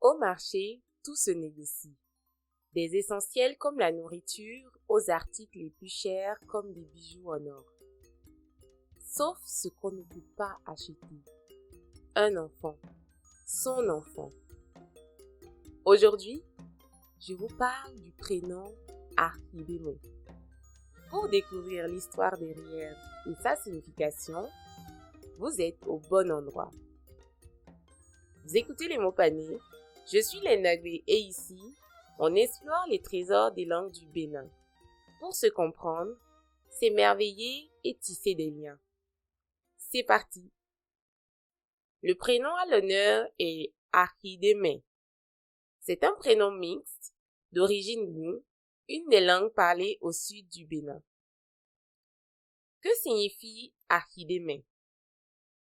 Au marché, tout se négocie. Des essentiels comme la nourriture aux articles les plus chers comme des bijoux en or. Sauf ce qu'on ne peut pas acheter. Un enfant. Son enfant. Aujourd'hui, je vous parle du prénom Archidémon. Pour découvrir l'histoire derrière et sa signification, vous êtes au bon endroit. Vous écoutez les mots panés, je suis Lenagwe et ici, on explore les trésors des langues du Bénin. Pour se comprendre, s'émerveiller et tisser des liens. C'est parti! Le prénom à l'honneur est Archidémon. C'est un prénom mixte, d'origine Gu, une des langues parlées au sud du Bénin. Que signifie Archidémon?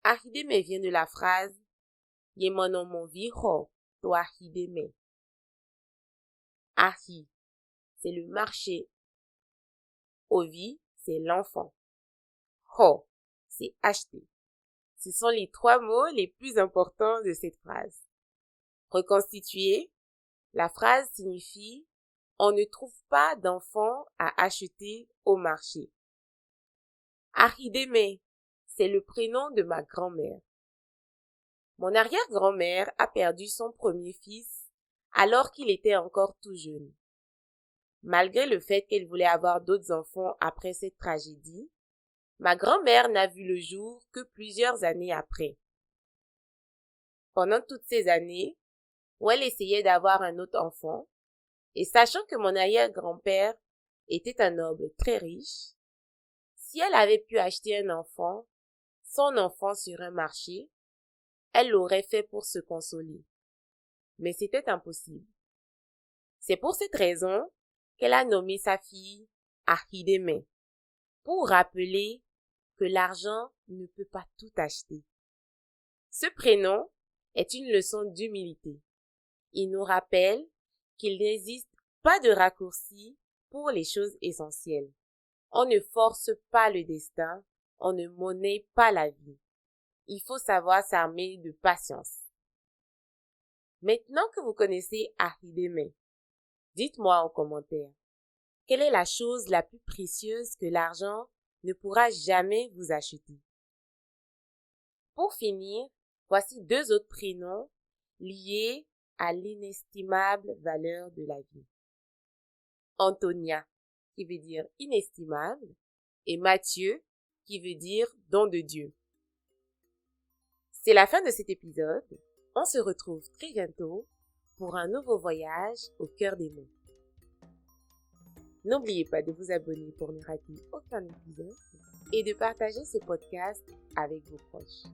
Archidémon vient de la phrase Yemonomoviho to Archidémon. Archi, c'est le marché. Ovi, c'est l'enfant. Ho, c'est acheter. Ce sont les 3 mots les plus importants de cette phrase. Reconstituée, la phrase signifie « On ne trouve pas d'enfant à acheter au marché ». Archidémon, c'est le prénom de ma grand-mère. Mon arrière-grand-mère a perdu son premier fils alors qu'il était encore tout jeune. Malgré le fait qu'elle voulait avoir d'autres enfants après cette tragédie, ma grand-mère n'a vu le jour que plusieurs années après. Pendant toutes ces années, où elle essayait d'avoir un autre enfant, et sachant que mon arrière-grand-père était un noble très riche, si elle avait pu acheter son enfant sur un marché, elle l'aurait fait pour se consoler. Mais c'était impossible. C'est pour cette raison qu'elle a nommé sa fille Archidémon, pour rappeler que l'argent ne peut pas tout acheter. Ce prénom est une leçon d'humilité. Il nous rappelle qu'il n'existe pas de raccourci pour les choses essentielles. On ne force pas le destin, on ne monnaie pas la vie. Il faut savoir s'armer de patience. Maintenant que vous connaissez Archidémon, dites-moi en commentaire, quelle est la chose la plus précieuse que l'argent ne pourra jamais vous acheter? Pour finir, voici 2 autres prénoms liés à l'inestimable valeur de la vie. Antonia, qui veut dire inestimable, et Mathieu, qui veut dire don de Dieu. C'est la fin de cet épisode. On se retrouve très bientôt pour un nouveau voyage au cœur des mots. N'oubliez pas de vous abonner pour ne rater aucun épisode et de partager ce podcast avec vos proches.